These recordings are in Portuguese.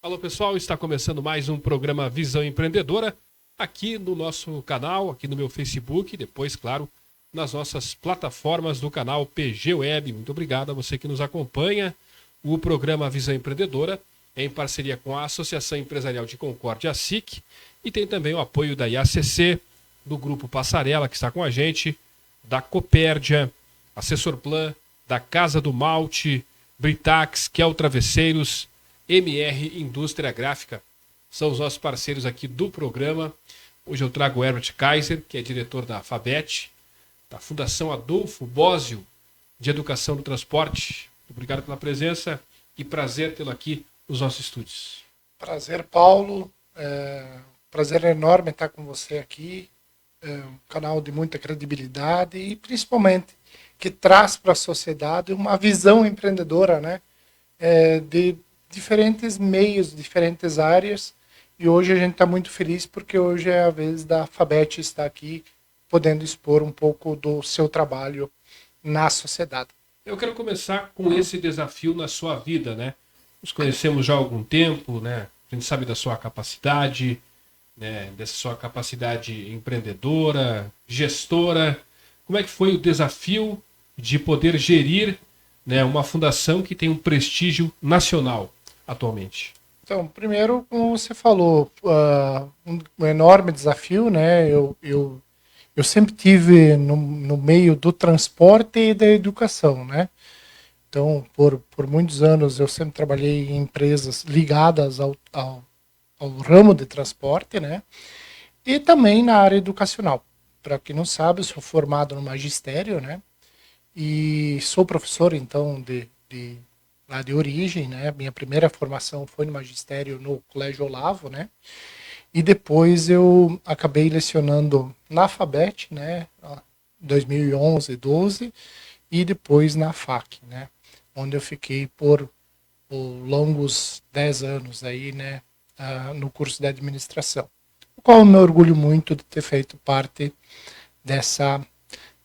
Alô pessoal, está começando mais um programa Visão Empreendedora aqui no nosso canal, aqui no meu Facebook, depois, claro, nas nossas plataformas do canal PG Web. Muito obrigado a você que nos acompanha. O programa Visão Empreendedora é em parceria com a Associação Empresarial de Concórdia, a SIC, e tem também o apoio da IACC, do Grupo Passarela, que está com a gente, da Copérdia, Assessor Plan, da Casa do Malte, Britax, Kel Travesseiros, MR Indústria Gráfica. São os nossos parceiros aqui do programa. Hoje eu trago o Herbert Kaiser, que é diretor da FABET, da Fundação Adolfo Bósio de Educação do Transporte. Obrigado pela presença e prazer tê-lo aqui nos nossos estúdios. Prazer, Paulo. Prazer enorme estar com você aqui. Um canal de muita credibilidade e principalmente que traz para a sociedade uma visão empreendedora, né? De diferentes meios, diferentes áreas. E hoje a gente está muito feliz porque hoje é a vez da FABET estar aqui podendo expor um pouco do seu trabalho na sociedade. Eu quero começar com esse desafio na sua vida, né? Nos conhecemos já há algum tempo, né? A gente sabe da sua capacidade, né? Dessa sua capacidade empreendedora, gestora. Como é que foi o desafio de poder gerir, né, uma fundação que tem um prestígio nacional atualmente? Então, primeiro, como você falou, um enorme desafio, né? Eu sempre tive no meio do transporte e da educação, né? Então, por muitos anos, eu sempre trabalhei em empresas ligadas ao ramo de transporte, né? E também na área educacional. Para quem não sabe, eu sou formado no magistério, né? E sou professor, então, lá de origem, né? Minha primeira formação foi no magistério no Colégio Olavo, né? E depois eu acabei lecionando na FABET, né? 2011, 12, e depois na FAC, né? Onde eu fiquei por longos 10 anos aí, né? No curso de administração. O qual eu me orgulho muito de ter feito parte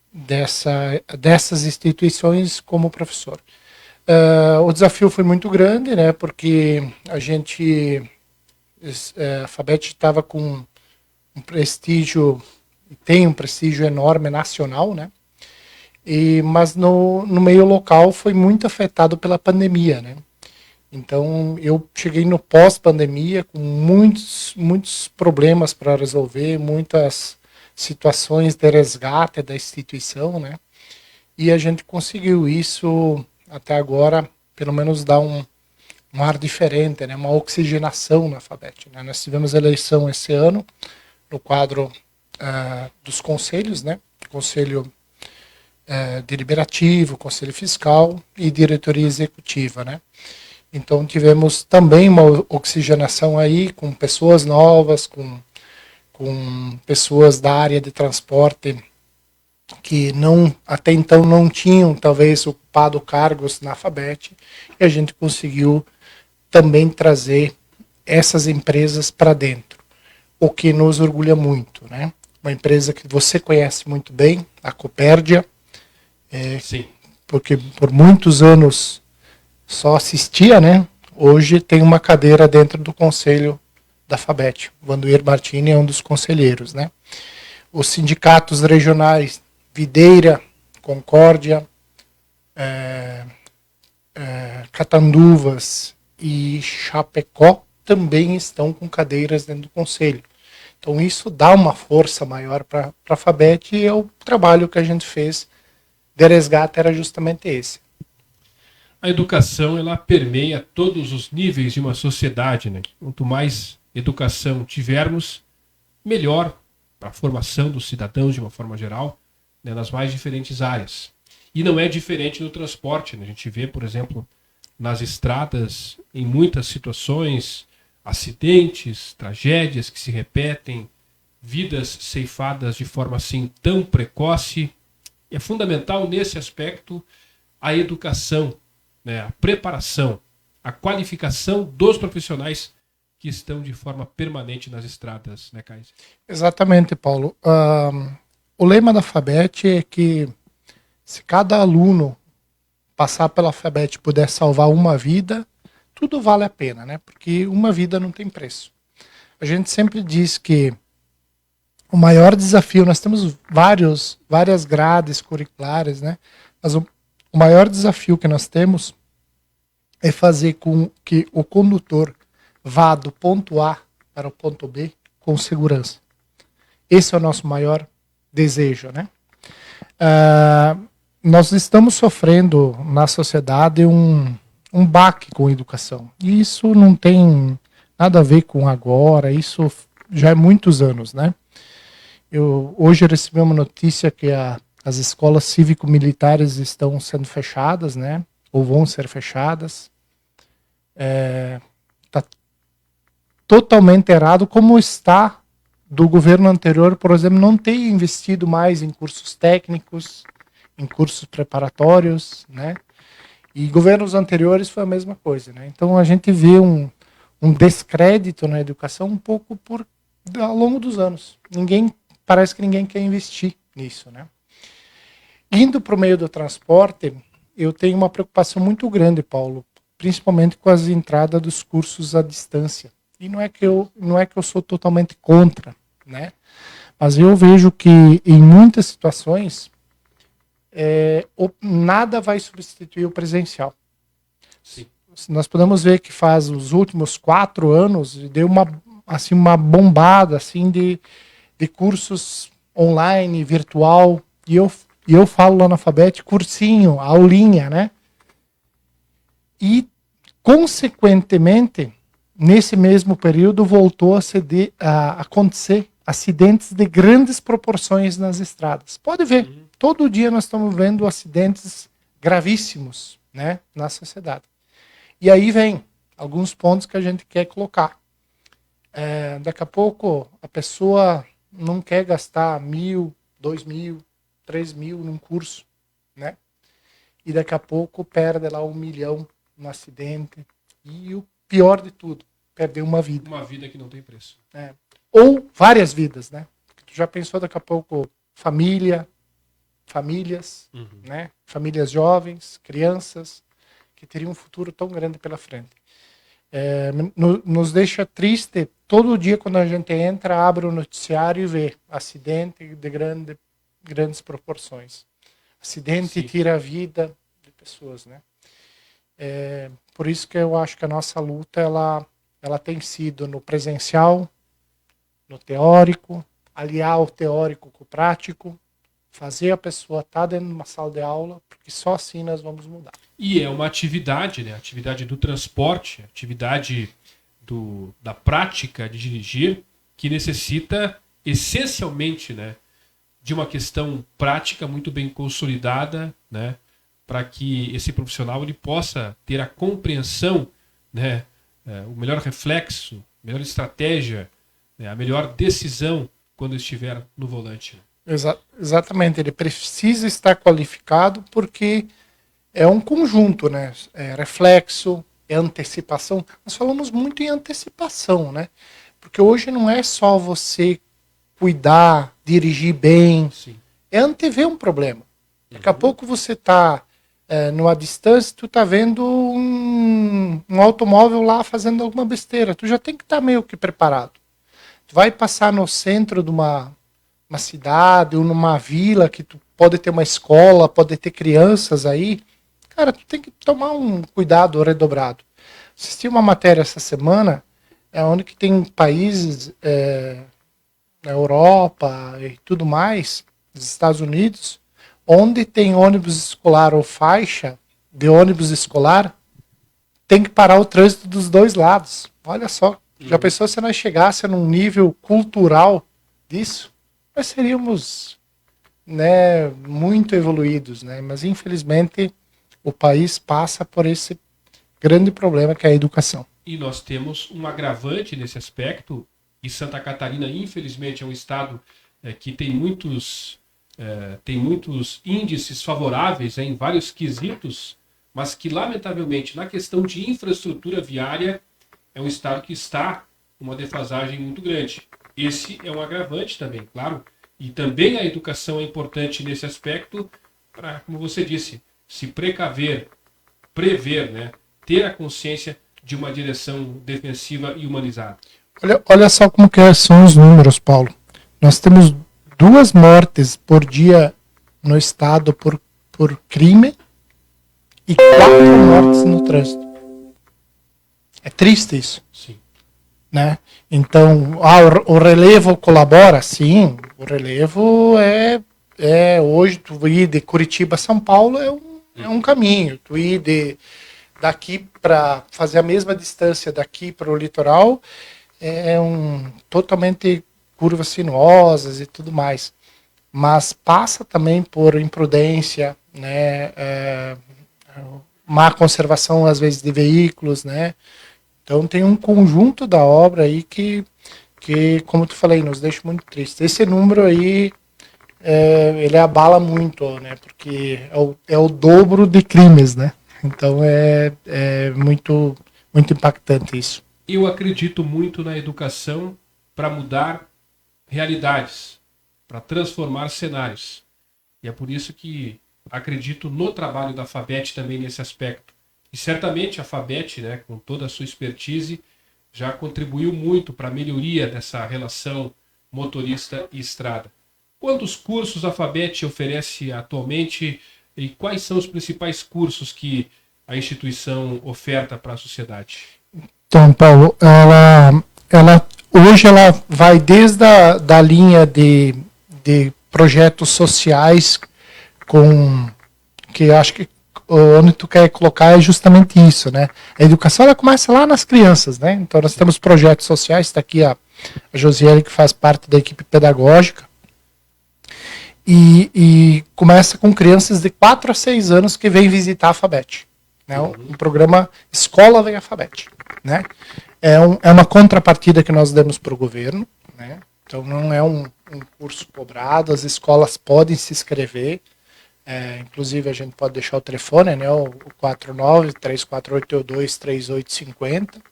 dessas instituições como professor. O desafio foi muito grande, né? Porque a FABET estava com um prestígio, tem um prestígio enorme nacional, né? Mas no meio local foi muito afetado pela pandemia, né? Então eu cheguei no pós-pandemia com muitos problemas para resolver, muitas situações de resgate da instituição, né? E a gente conseguiu isso até agora, pelo menos dar um ar diferente, né? Uma oxigenação na FABET, né? Nós tivemos eleição esse ano no quadro dos conselhos, né? Conselho deliberativo, conselho fiscal e diretoria executiva, né? Então tivemos também uma oxigenação aí com pessoas novas, com pessoas da área de transporte que até então não tinham talvez ocupado cargos na FABET, e a gente conseguiu também trazer essas empresas para dentro, o que nos orgulha muito, né? Uma empresa que você conhece muito bem, a Copérdia, Sim. porque por muitos anos só assistia, né? Hoje tem uma cadeira dentro do conselho da FABET. O Vanduir Martini é um dos conselheiros, né? Os sindicatos regionais, Videira, Concórdia, Catanduvas e Chapecó também estão com cadeiras dentro do conselho. Então isso dá uma força maior para a FABET, e o trabalho que a gente fez de resgate era justamente esse. A educação, ela permeia todos os níveis de uma sociedade, né? Quanto mais educação tivermos, melhor para a formação dos cidadãos de uma forma geral, né, nas mais diferentes áreas. E não é diferente no transporte, né? A gente vê, por exemplo, nas estradas, em muitas situações, acidentes, tragédias que se repetem, vidas ceifadas de forma assim tão precoce. É fundamental nesse aspecto a educação, né, a preparação, a qualificação dos profissionais que estão de forma permanente nas estradas, né, Kaiser? Exatamente, Paulo. O lema da FABET é que se cada aluno passar pela FABET e puder salvar uma vida, tudo vale a pena, né? Porque uma vida não tem preço. A gente sempre diz que o maior desafio, nós temos várias grades curriculares, né? Mas o maior desafio que nós temos é fazer com que o condutor vá do ponto A para o ponto B com segurança. Esse é o nosso maior desejo, né? Nós estamos sofrendo na sociedade um baque com a educação. E isso não tem nada a ver com agora, isso já é muitos anos, né? Hoje eu recebi uma notícia que as escolas cívico-militares estão sendo fechadas, né? Ou vão ser fechadas. Está totalmente errado, como está do governo anterior, por exemplo, não ter investido mais em cursos técnicos, em cursos preparatórios, né? E governos anteriores foi a mesma coisa, né? Então a gente vê um descrédito na educação um pouco ao longo dos anos. Parece que ninguém quer investir nisso, né? Indo para o meio do transporte, eu tenho uma preocupação muito grande, Paulo, principalmente com as entradas dos cursos à distância. E não é que eu sou totalmente contra, né? Mas eu vejo que em muitas situações nada vai substituir o presencial. Sim. Nós podemos ver que faz os últimos 4 anos deu uma bombada assim de cursos online, virtual, e eu falo lá na FABET, cursinho, aulinha, né? E, consequentemente, nesse mesmo período, voltou a acontecer acidentes de grandes proporções nas estradas. Pode ver, todo dia nós estamos vendo acidentes gravíssimos, né, na sociedade. E aí vem alguns pontos que a gente quer colocar. Daqui a pouco a pessoa não quer gastar 1.000, 2.000, 3.000 num curso, né? E daqui a pouco perde lá 1 milhão no acidente. E o pior de tudo, perder uma vida. Uma vida que não tem preço. Ou várias vidas, né? Porque tu já pensou daqui a pouco famílias, né? Famílias jovens, crianças, que teriam um futuro tão grande pela frente. Nos deixa triste todo dia quando a gente entra, abre o noticiário e vê acidente de grandes proporções. Acidente Sim. tira a vida de pessoas, né? Por isso que eu acho que a nossa luta ela tem sido no presencial, no teórico, aliar o teórico com o prático, fazer a pessoa estar dentro de uma sala de aula, porque só assim nós vamos mudar. E é uma atividade, né? Atividade do transporte, atividade da prática de dirigir, que necessita essencialmente, né, de uma questão prática muito bem consolidada, né, para que esse profissional ele possa ter a compreensão, né, o melhor reflexo, a melhor estratégia, né, a melhor decisão quando estiver no volante. Exatamente, ele precisa estar qualificado porque é um conjunto, né? É reflexo, é antecipação. Nós falamos muito em antecipação, né? Porque hoje não é só você cuidar, dirigir bem, Sim. é antever um problema. Daqui a pouco você está numa distância, tu está vendo um automóvel lá fazendo alguma besteira. Tu já tem que estar meio que preparado. Tu vai passar no centro de uma cidade ou numa vila que tu pode ter uma escola, pode ter crianças aí, cara, tu tem que tomar um cuidado redobrado. Assisti uma matéria essa semana, onde que tem países na Europa e tudo mais, dos Estados Unidos, onde tem ônibus escolar ou faixa de ônibus escolar, tem que parar o trânsito dos dois lados. Olha só, já pensou se nós chegássemos num nível cultural disso? Nós seríamos, né, muito evoluídos, né? Mas infelizmente o país passa por esse grande problema que é a educação. E nós temos um agravante nesse aspecto, e Santa Catarina, infelizmente, é um estado que tem muitos índices favoráveis em vários quesitos, mas que, lamentavelmente, na questão de infraestrutura viária, é um estado que está com uma defasagem muito grande. Esse é um agravante também, claro. E também a educação é importante nesse aspecto para, como você disse, se precaver, prever, né? Ter a consciência de uma direção defensiva e humanizada? Olha só como que são os números, Paulo. Nós temos 2 mortes por dia no estado por crime e 4 mortes no trânsito. É triste isso. Sim. Né? Então, o relevo colabora? Sim, o relevo hoje, tu ir de Curitiba a São Paulo é um caminho. Tu ir daqui para fazer a mesma distância daqui para o litoral totalmente curvas sinuosas e tudo mais. Mas passa também por imprudência, né? Má conservação, às vezes, de veículos, né? Então tem um conjunto da obra aí que como tu falei, nos deixa muito tristes. Esse número aí, ele abala muito, né? Porque é o dobro de crimes, né? Então é muito, muito impactante isso. Eu acredito muito na educação para mudar realidades, para transformar cenários. E é por isso que acredito no trabalho da FABET também nesse aspecto. E certamente a FABET, né, com toda a sua expertise, já contribuiu muito para a melhoria dessa relação motorista e estrada. Quantos cursos a FABET oferece atualmente e quais são os principais cursos que a instituição oferta para a sociedade? Então, Paulo, hoje ela vai desde da linha de projetos sociais que eu acho que onde tu quer colocar é justamente isso, né? A educação ela começa lá nas crianças, né? Então nós temos projetos sociais, está aqui a Josiele que faz parte da equipe pedagógica e começa com crianças de 4 a 6 anos que vêm visitar a FABET, né? Um programa Escola Vem a FABET, né? É uma contrapartida que nós demos para o governo, né? Então não é um curso cobrado, as escolas podem se inscrever. Inclusive a gente pode deixar o telefone, né, o 49-3482-3850,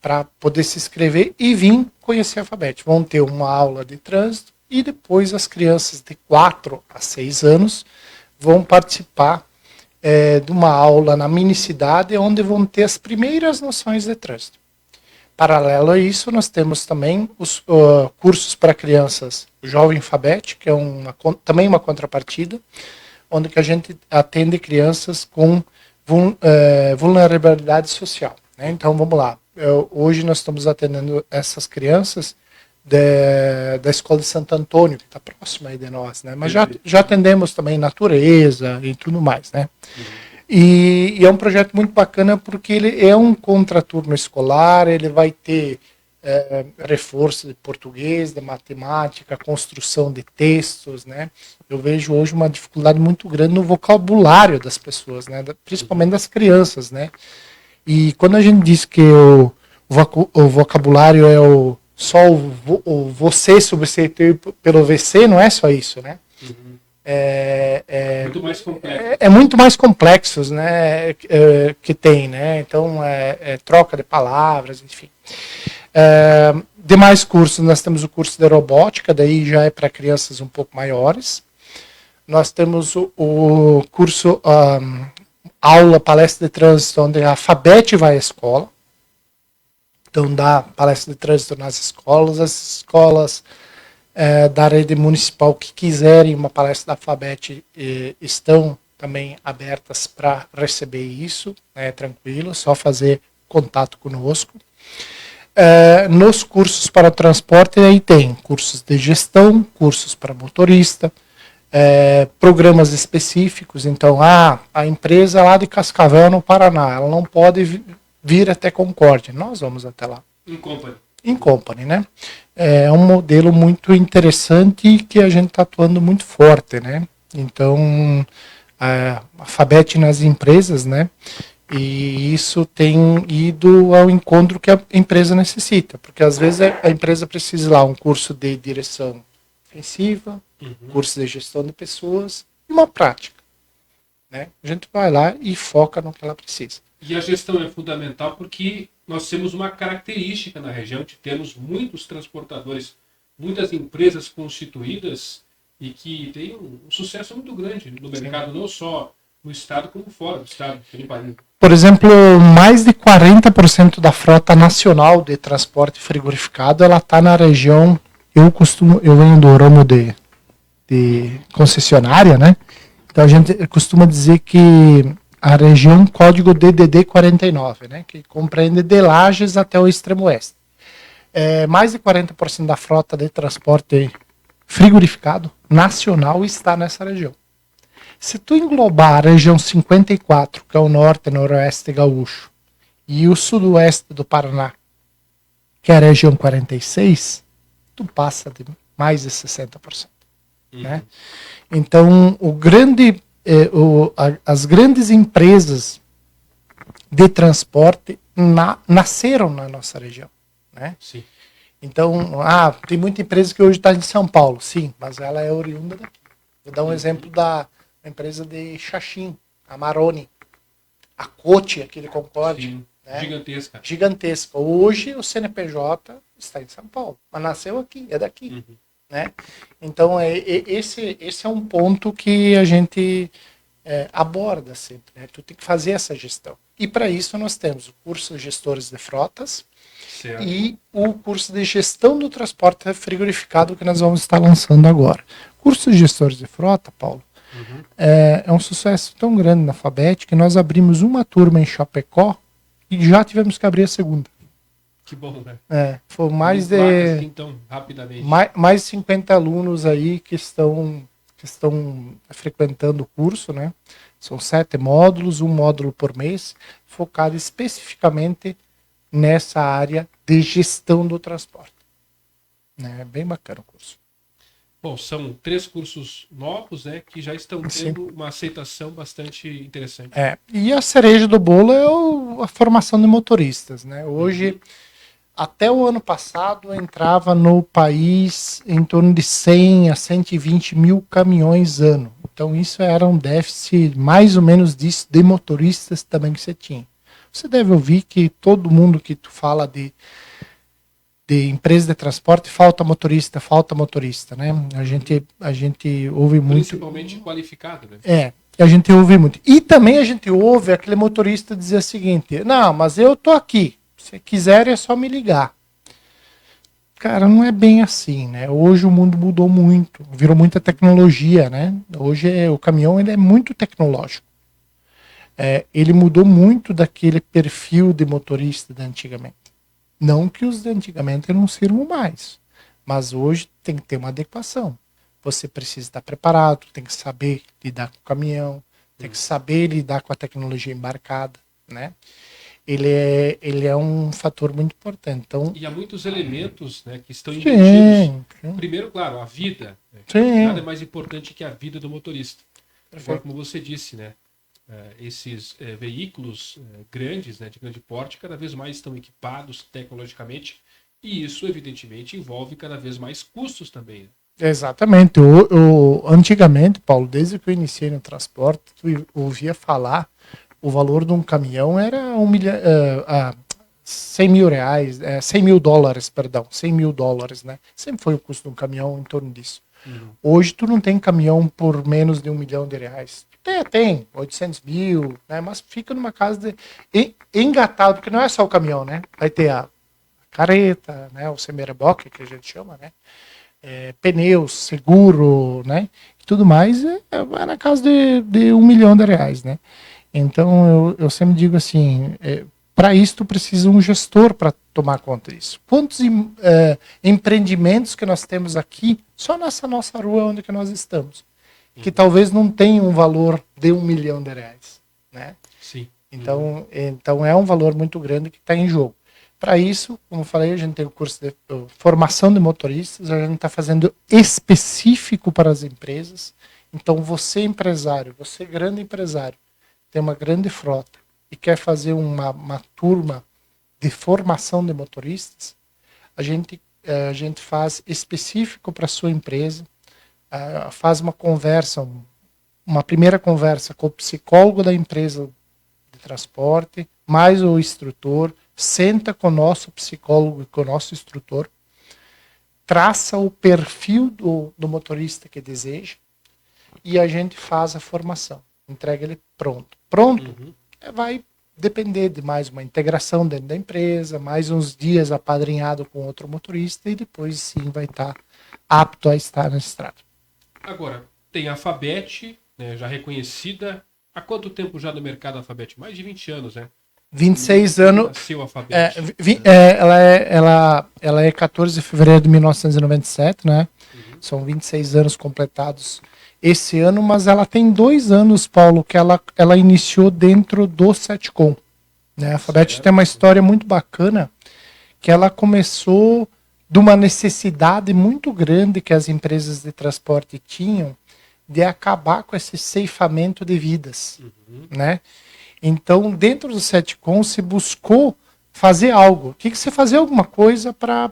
para poder se inscrever e vir conhecer a FABET. Vão ter uma aula de trânsito e depois as crianças de 4 a 6 anos vão participar de uma aula na minicidade, onde vão ter as primeiras noções de trânsito. Paralelo a isso, nós temos também os cursos para crianças Jovem FABET, que é também uma contrapartida, onde que a gente atende crianças com vulnerabilidade social, né? Então, vamos lá. Hoje nós estamos atendendo essas crianças da Escola de Santo Antônio, que está próxima aí de nós, né? Mas já atendemos também natureza e tudo mais, né? E é um projeto muito bacana porque ele é um contraturno escolar, ele vai ter reforço de português, de matemática, construção de textos, né? Eu vejo hoje uma dificuldade muito grande no vocabulário das pessoas, né? Principalmente das crianças, né? E quando a gente diz que o vocabulário é só o você substituído pelo VC, não é só isso, né? Muito mais complexo. Muito mais complexos, né, que tem, né? Então troca de palavras, enfim. Demais cursos, nós temos o curso de robótica, daí já é para crianças um pouco maiores. Nós temos o curso aula, palestra de trânsito, onde a FABET vai à escola. Então dá palestra de trânsito nas escolas, as escolas da rede municipal que quiserem uma palestra da FABET estão também abertas para receber isso, né, tranquilo, só fazer contato conosco. Nos cursos para o transporte aí tem cursos de gestão, cursos para motorista, programas específicos. Então, a empresa lá de Cascavel, no Paraná, ela não pode vir até Concórdia, nós vamos até lá. In company, né? É um modelo muito interessante que a gente está atuando muito forte, né? Então, a FABET nas empresas, né? E isso tem ido ao encontro que a empresa necessita, porque às vezes a empresa precisa lá um curso de direção ofensiva, curso de gestão de pessoas e uma prática, né? A gente vai lá e foca no que ela precisa. E a gestão é fundamental porque nós temos uma característica na região de termos muitos transportadores, muitas empresas constituídas e que têm um sucesso muito grande no mercado, não só no estado como fora do estado. Por exemplo, mais de 40% da frota nacional de transporte frigorificado, ela está na região, eu venho do ramo de concessionária, né? Então a gente costuma dizer que a região código DDD 49, né? Que compreende de Lages até o extremo oeste. Mais de 40% da frota de transporte frigorificado nacional está nessa região. Se tu englobar a região 54, que é o norte e noroeste gaúcho, e o sudoeste do Paraná, que é a região 46, tu passa de mais de 60%. Né? Então, as grandes empresas de transporte nasceram na nossa região. Né? Sim. Então, tem muita empresa que hoje está em São Paulo, sim, mas ela é oriunda daqui. Vou dar um exemplo da empresa de Xaxim, a Maroni, a Cote, aquele Concorde. Né? Gigantesca. Hoje o CNPJ está em São Paulo, mas nasceu aqui, é daqui. Né? Então, esse é um ponto que a gente aborda sempre. Né? Tu tem que fazer essa gestão. E para isso nós temos o curso de Gestores de Frotas, certo, e o curso de Gestão do Transporte Frigorificado que nós vamos estar lançando agora. O curso de Gestores de Frota, Paulo, é um sucesso tão grande na FABET que nós abrimos uma turma em Chapecó e já tivemos que abrir a segunda. Que bom, né? Foi mais de assim, tão rapidamente. mais de 50 alunos aí que estão frequentando o curso, né? São 7 módulos, um módulo por mês, focado especificamente nessa área de gestão do transporte. É bem bacana o curso. Bom, são 3 cursos novos, né, que já estão tendo uma aceitação bastante interessante. E a cereja do bolo é a formação de motoristas, né? Hoje, até o ano passado, entrava no país em torno de 100 a 120 mil caminhões ano. Então, isso era um déficit mais ou menos disso de motoristas também que você tinha. Você deve ouvir que todo mundo que tu fala de empresa de transporte, falta motorista, né? A gente ouve muito. Principalmente qualificado, né? A gente ouve muito. E também a gente ouve aquele motorista dizer o seguinte: não, mas eu tô aqui. Se quiser é só me ligar. Cara, não é bem assim, né? Hoje o mundo mudou muito, virou muita tecnologia, né? Hoje o caminhão ele é muito tecnológico. Ele mudou muito daquele perfil de motorista de antigamente. Não que os de antigamente não sirvam mais, mas hoje tem que ter uma adequação. Você precisa estar preparado, tem que saber lidar com o caminhão, tem que saber lidar com a tecnologia embarcada, né? Ele é um fator muito importante. Então, e há muitos elementos, né, que estão embutidos. Primeiro, claro, a vida. Né? Nada é mais importante que a vida do motorista. Agora, como você disse, né? Esses veículos grandes, né, de grande porte, cada vez mais estão equipados tecnologicamente e isso, evidentemente, envolve cada vez mais custos também. Né? Exatamente. Antigamente, Paulo, desde que eu iniciei no transporte, eu ouvia falar o valor de um caminhão era 100 mil reais, 100 mil dólares, perdão, 100 mil dólares, né? Sempre foi o custo de um caminhão em torno disso. Hoje tu não tem caminhão por menos de R$1 milhão. Tem 800 mil, né? Mas fica numa casa engatado, porque não é só o caminhão, né? Vai ter a carreta, né? O semi-reboque, que a gente chama, né? Pneus, seguro, né? E tudo mais vai na casa de R$1 milhão, né? Então eu sempre digo assim, para isso tu precisa de um gestor para tomar conta disso. Quantos empreendimentos que nós temos aqui, só nessa nossa rua onde que nós estamos, que talvez não tenha um valor de R$1 milhão, né? Sim. Então é um valor muito grande que está em jogo. Para isso, como eu falei, a gente tem o curso de formação de motoristas, a gente está fazendo específico para as empresas. Então você empresário, você grande empresário, tem uma grande frota e quer fazer uma turma de formação de motoristas, a gente faz específico para a sua empresa, faz uma conversa, uma primeira conversa com o psicólogo da empresa de transporte, mais o instrutor, senta com o nosso psicólogo e com o nosso instrutor, traça o perfil do motorista que deseja e a gente faz a formação. entrega ele pronto. Pronto, Uhum. vai depender de mais uma integração dentro da empresa, mais uns dias apadrinhado com outro motorista e depois sim vai estar apto a estar na estrada. Agora, tem a Alphabet, né, já reconhecida. Há quanto tempo já no mercado a Alphabet? Mais de 20 anos, né? 26 Quando anos. nasceu a Alphabet. Ela é 14 de fevereiro de 1997, né? Uhum. São 26 anos completados esse ano, mas ela tem 2 anos, Paulo, que ela iniciou dentro do Setcom. Né? A Alphabet tem uma história muito bacana, que ela começou de uma necessidade muito grande que as empresas de transporte tinham de acabar com esse ceifamento de vidas, né? Então, dentro do Setcom, se buscou fazer algo. Tinha que se fazer alguma coisa para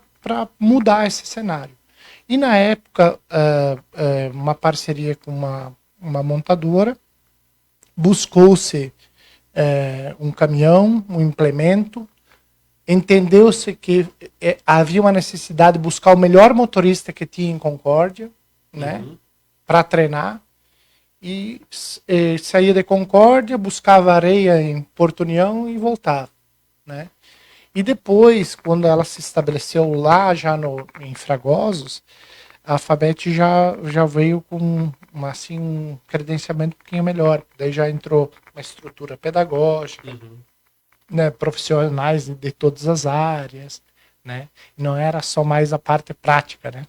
mudar esse cenário. E na época, uma parceria com uma montadora, buscou-se um caminhão, um implemento, entendeu-se que havia uma necessidade de buscar o melhor motorista que tinha em Concórdia, né, para treinar, e saía de Concórdia, buscava areia em Porto União e voltava, né. E depois, quando ela se estabeleceu lá, já em Fragosos, a Alphabet já veio com um credenciamento um pouquinho melhor. Daí já entrou uma estrutura pedagógica, né, profissionais de todas as áreas, né? Não era só mais a parte prática, né?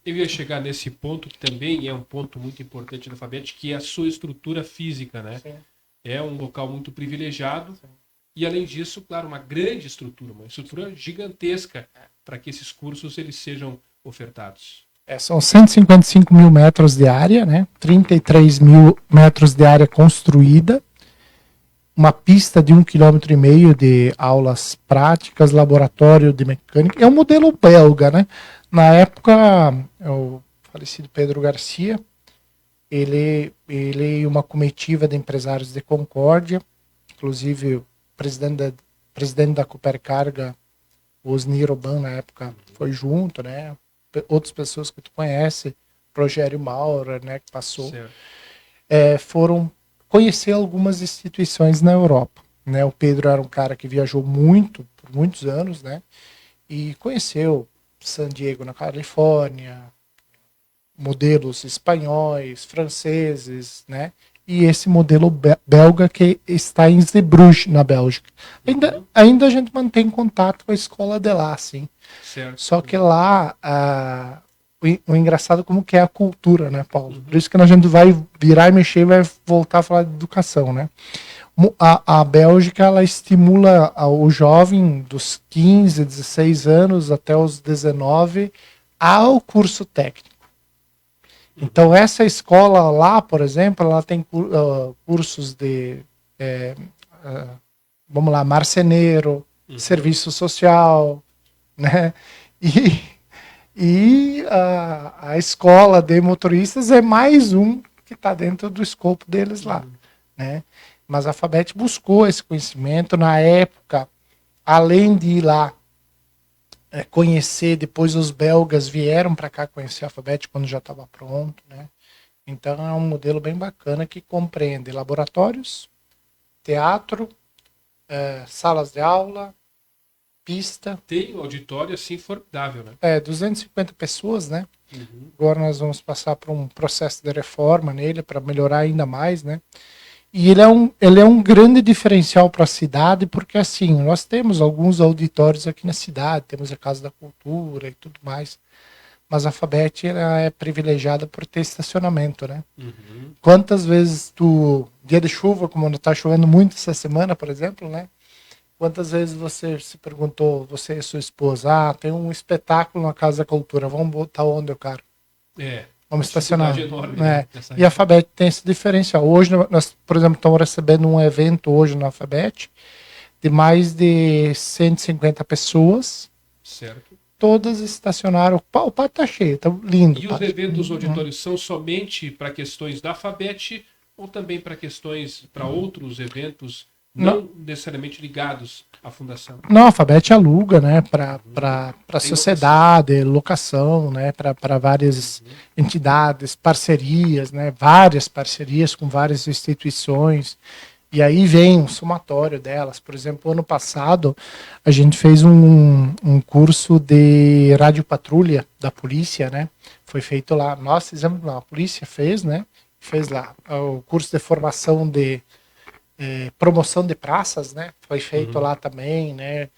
Eu ia chegar nesse ponto que também é um ponto muito importante da Alphabet, que é a sua estrutura física, né? Sim. É um local muito privilegiado. Sim. E além disso, claro, uma grande estrutura, uma estrutura gigantesca para que esses cursos eles sejam ofertados. São 155 mil metros de área, né? 33 mil metros de área construída, uma pista de 1,5 km de aulas práticas, laboratório de mecânica. É um modelo belga, né? Na época, o falecido Pedro Garcia, ele e uma comitiva de empresários de Concórdia, inclusive o presidente da Coopercarga, o Osni Oban, na época, foi junto, né? Outras pessoas que tu conhece, Rogério Maurer, né, que passou, foram conhecer algumas instituições na Europa, né? O Pedro era um cara que viajou muito, por muitos anos, né? E conheceu San Diego, na Califórnia, modelos espanhóis, franceses, né? E esse modelo belga que está em Zeebrugge, na Bélgica. Ainda a gente mantém contato com a escola de lá, sim. Certo. Só que lá, o engraçado como que é a cultura, né, Paulo? Por isso que a gente vai virar e mexer e vai voltar a falar de educação, né? A Bélgica, ela estimula o jovem dos 15, 16 anos até os 19 ao curso técnico. Então, essa escola lá, por exemplo, ela tem cursos de, vamos lá, marceneiro, serviço social, né? E a escola de motoristas é mais um que está dentro do escopo deles lá, né? Mas a Alphabet buscou esse conhecimento na época, além de ir lá conhecer, depois os belgas vieram para cá conhecer a Alphabet quando já estava pronto, né? Então é um modelo bem bacana que compreende laboratórios, teatro, salas de aula, pista. Tem um auditório assim formidável, né? 250 pessoas, né? Agora nós vamos passar por um processo de reforma nele para melhorar ainda mais, né? E ele é um grande diferencial para a cidade, porque assim, nós temos alguns auditórios aqui na cidade, temos a Casa da Cultura e tudo mais, mas a Alphabet ela é privilegiada por ter estacionamento, né? Quantas vezes dia de chuva, como está chovendo muito essa semana, por exemplo, né? Quantas vezes você se perguntou, você e sua esposa, tem um espetáculo na Casa da Cultura, vamos botar onde eu quero? Vamos estacionar. Enorme, né? E a Alphabet tem esse diferencial. Hoje, nós, por exemplo, estamos recebendo um evento hoje na Alphabet de mais de 150 pessoas. Certo. Todas estacionaram. O pátio está cheio, está lindo. E os eventos auditórios são somente para questões da Alphabet ou também para outros eventos não necessariamente ligados à fundação. Não, a Fabet aluga, né, para a sociedade, locação, né, para várias entidades, parcerias, né, várias parcerias com várias instituições. E aí vem um somatório delas. Por exemplo, ano passado a gente fez um curso de radiopatrulha da polícia, né? Foi feito lá. Nós fizemos, não, a polícia fez, né? Fez lá o curso de formação de promoção de praças, né? Foi feito lá também, né?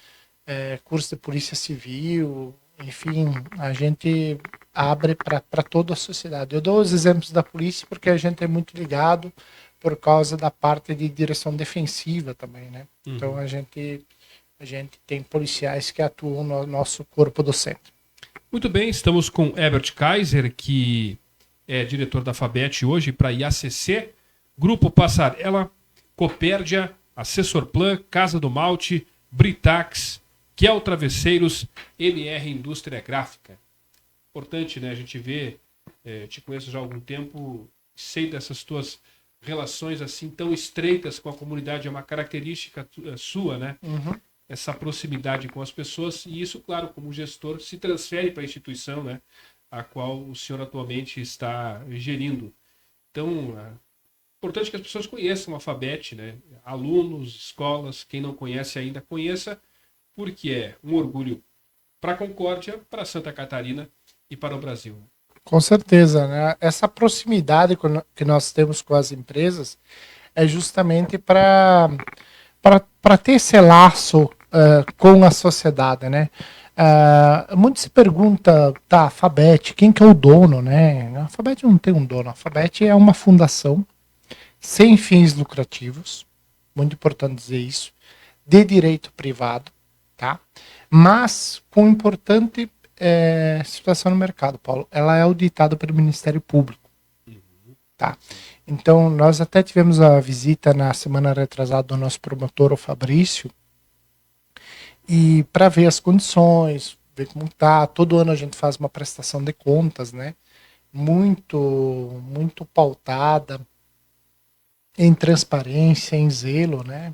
Curso de polícia civil, enfim, a gente abre para toda a sociedade. Eu dou os exemplos da polícia porque a gente é muito ligado por causa da parte de direção defensiva também, né? Então a gente tem policiais que atuam no nosso corpo docente. Muito bem, estamos com Herbert Kaiser, que é diretor da Fabet hoje para IACC, Grupo Passarela, Copérdia, Assessorplan, Casa do Malte, Britax, Kiel Travesseiros, MR Indústria Gráfica. Importante, né? A gente vê, te conheço já há algum tempo, sei dessas tuas relações assim tão estreitas com a comunidade, é uma característica sua, né? Essa proximidade com as pessoas, e isso, claro, como gestor, se transfere para a instituição, né, a qual o senhor atualmente está gerindo. Então, é importante que as pessoas conheçam a Fabet, né? Alunos, escolas, quem não conhece ainda, conheça, porque é um orgulho para a Concórdia, para Santa Catarina e para o Brasil. Com certeza, né? Essa proximidade que nós temos com as empresas é justamente para ter esse laço com a sociedade, né? Muito se pergunta, tá, a Fabet, quem que é o dono, né? A Fabet não tem um dono, a Fabet é uma fundação sem fins lucrativos, muito importante dizer isso, de direito privado, tá? Mas com importante situação no mercado, Paulo. Ela é auditada pelo Ministério Público, tá? Então, nós até tivemos a visita na semana retrasada do nosso promotor, o Fabrício, e para ver as condições, ver como tá. Todo ano a gente faz uma prestação de contas, né? Muito pautada em transparência, em zelo, né?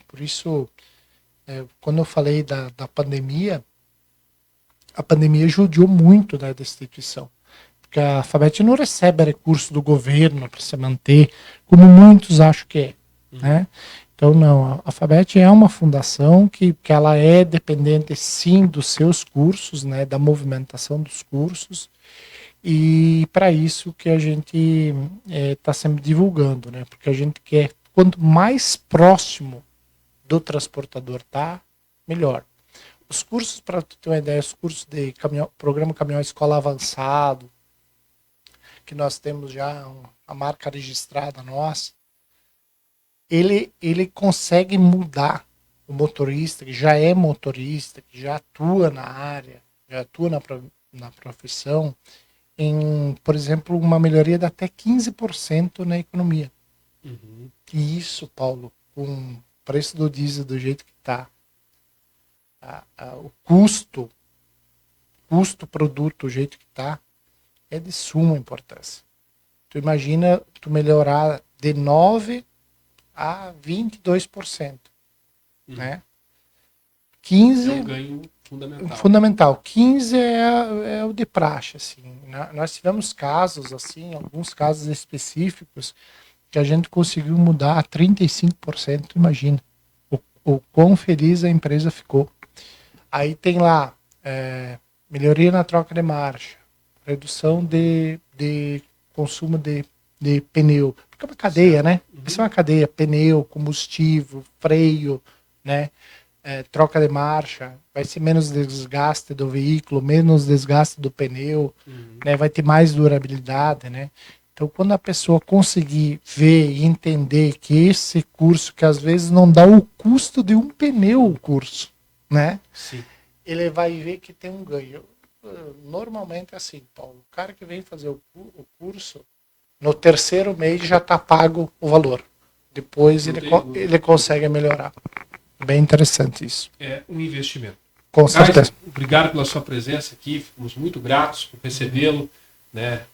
Por isso, quando eu falei da pandemia, a pandemia judiou muito, né, da instituição. Porque a Fabet não recebe recurso do governo para se manter, como muitos acham que é, né? Então, não, a Fabet é uma fundação que ela é dependente, sim, dos seus cursos, né, da movimentação dos cursos, e para isso que a gente está sempre divulgando, né, porque a gente quer, quanto mais próximo do transportador tá, melhor. Os cursos, para tu ter uma ideia, os cursos de programa Caminhão Escola Avançado, que nós temos já a marca registrada nossa, ele consegue mudar o motorista, que já é motorista, que já atua na área, já atua na profissão, em, por exemplo, uma melhoria de até 15% na economia. E isso, Paulo, com o preço do diesel do jeito que está, o custo produto do jeito que está, é de suma importância. Tu imagina tu melhorar de 9% a 22%, né? 15% é um ganho fundamental. Fundamental. 15% é o de praxe, assim. Nós tivemos casos, assim, alguns casos específicos, que a gente conseguiu mudar a 35%, imagina. O quão feliz a empresa ficou. Aí tem lá, melhoria na troca de marcha, redução de consumo de pneu, porque é uma cadeia, né? Isso é uma cadeia, pneu, combustível, freio, né? Troca de marcha, vai ser menos desgaste do veículo, menos desgaste do pneu, né? Vai ter mais durabilidade, né? Então, quando a pessoa conseguir ver e entender que esse curso, que às vezes não dá o custo de um pneu o curso, né? Sim. Ele vai ver que tem um ganho. Normalmente é assim, Paulo, o cara que vem fazer o curso, no terceiro mês já está pago o valor. Depois ele consegue melhorar. Bem interessante isso. É um investimento. Com certeza. Obrigado pela sua presença aqui. Ficamos muito gratos por recebê-lo, né,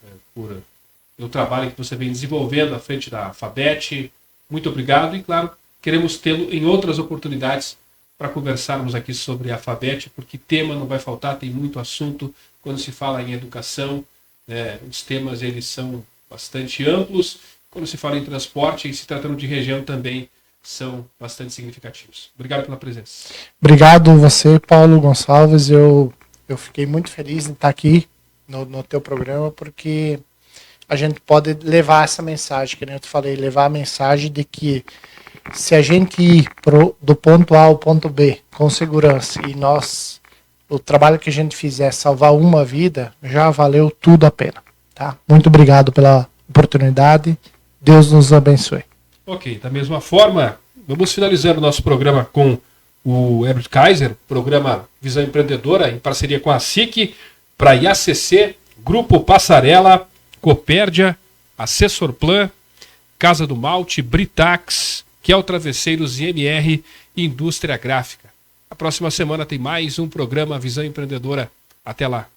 pelo trabalho que você vem desenvolvendo à frente da Fabet. Muito obrigado. E, claro, queremos tê-lo em outras oportunidades para conversarmos aqui sobre a FABET, porque tema não vai faltar, tem muito assunto quando se fala em educação, né? Os temas eles são bastante amplos, quando se fala em transporte e se tratando de região também são bastante significativos. Obrigado pela presença. Obrigado você, Paulo Gonçalves. Eu fiquei muito feliz em estar aqui no teu programa, porque a gente pode levar essa mensagem, que nem eu te falei, levar a mensagem de que se a gente ir do ponto A ao ponto B com segurança e o trabalho que a gente fizer salvar uma vida, já valeu tudo a pena. Tá? Muito obrigado pela oportunidade. Deus nos abençoe. Ok, da mesma forma, vamos finalizando o nosso programa com o Herbert Kaiser, programa Visão Empreendedora, em parceria com a SIC, para IACC, Grupo Passarela, Copérdia, Assessor Plan, Casa do Malte, Britax, Kel Travesseiros e MR Indústria Gráfica. A próxima semana tem mais um programa Visão Empreendedora. Até lá.